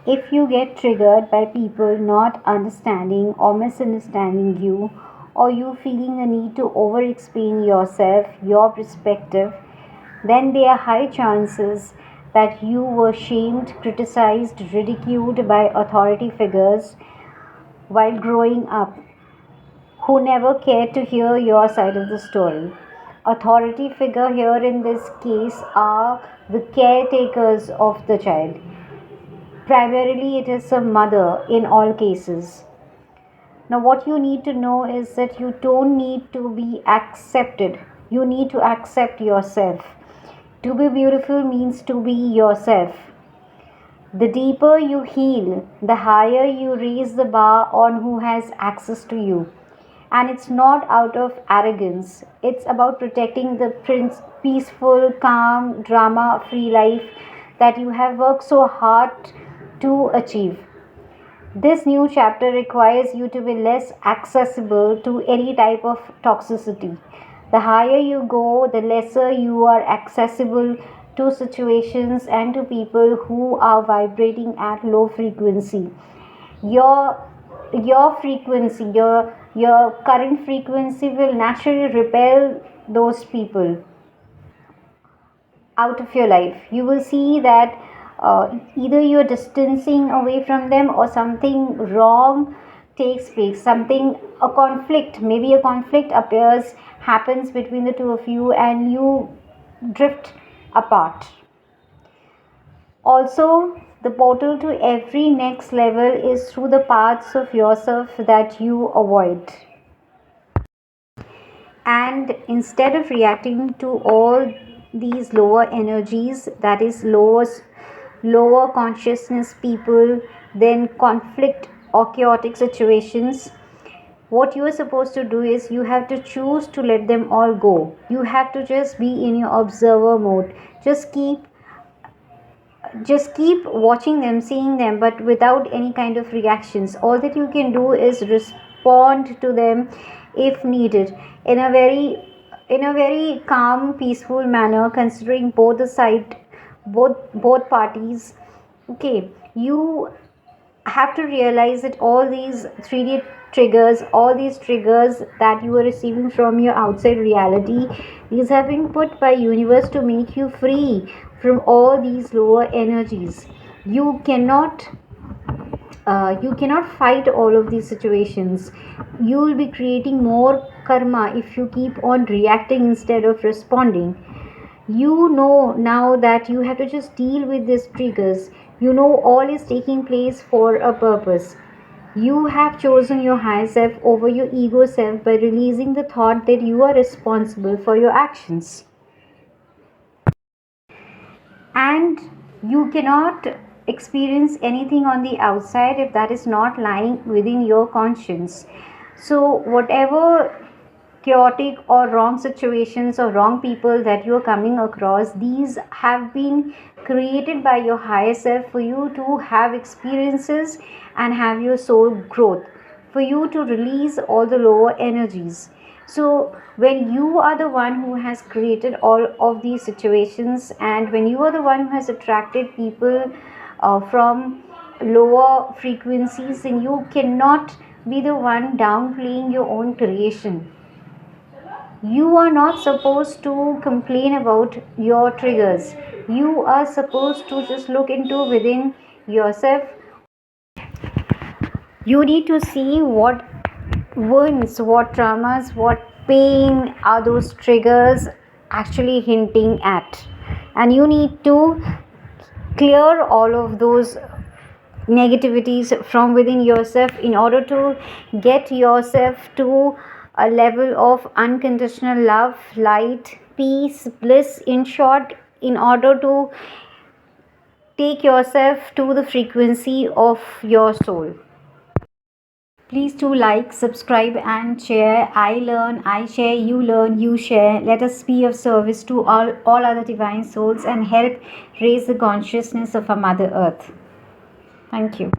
If you get triggered by people not understanding or misunderstanding you, or you feeling the need to over explain yourself, your perspective, then there are high chances that you were shamed, criticized, ridiculed by authority figures while growing up who never cared to hear your side of the story. Authority figure here in this case are the caretakers of the child. Primarily, it is a mother in all cases. Now, what you need to know is that you don't need to be accepted. You need to accept yourself. To be beautiful means to be yourself. The deeper you heal, the higher you raise the bar on who has access to you. And it's not out of arrogance, it's about protecting the peaceful, calm, drama free life that you have worked so hard to achieve. This new chapter requires you to be less accessible to any type of toxicity. The higher you go, the lesser you are accessible to situations and to people who are vibrating at low frequency. Your your current frequency will naturally repel those people out of your life. You will see that either you're distancing away from them or something wrong takes place, something, a conflict, maybe a conflict appears, happens between the two of you, and you drift apart. Also, the portal to every next level is through the parts of yourself that you avoid. And instead of reacting to all these lower energies, that is lower consciousness people, then conflict or chaotic situations, what you are supposed to do is you have to choose to let them all go. You have to just be in your observer mode. Just keep watching them, seeing them, but without any kind of reactions. All that you can do is respond to them if needed in a very calm, peaceful manner, considering both the side, both parties. Okay, you have to realize that all these 3D triggers, all these triggers that you are receiving from your outside reality, these have been put by universe to make you free from all these lower energies. You cannot fight all of these situations. You will be creating more karma if you keep on reacting instead of responding. You know now that you have to just deal with these triggers. You know all is taking place for a purpose. You have chosen your higher self over your ego self by releasing the thought that you are responsible for your actions. And you cannot experience anything on the outside if that is not lying within your conscience. So whatever chaotic or wrong situations or wrong people that you are coming across, these have been created by your higher self for you to have experiences and have your soul growth, for you to release all the lower energies. So when you are the one who has created all of these situations, and when you are the one who has attracted people from lower frequencies, then you cannot be the one downplaying your own creation. You are not supposed to complain about your triggers. You are supposed to just look into within yourself. You need to see what wounds, what traumas, what pain are those triggers actually hinting at. And you need to clear all of those negativities from within yourself in order to get yourself to a level of unconditional love, light, peace, bliss, in short, in order to take yourself to the frequency of your soul. Please do like, subscribe and share. I learn, I share, you learn, you share. Let us be of service to all other divine souls and help raise the consciousness of our Mother Earth. Thank you.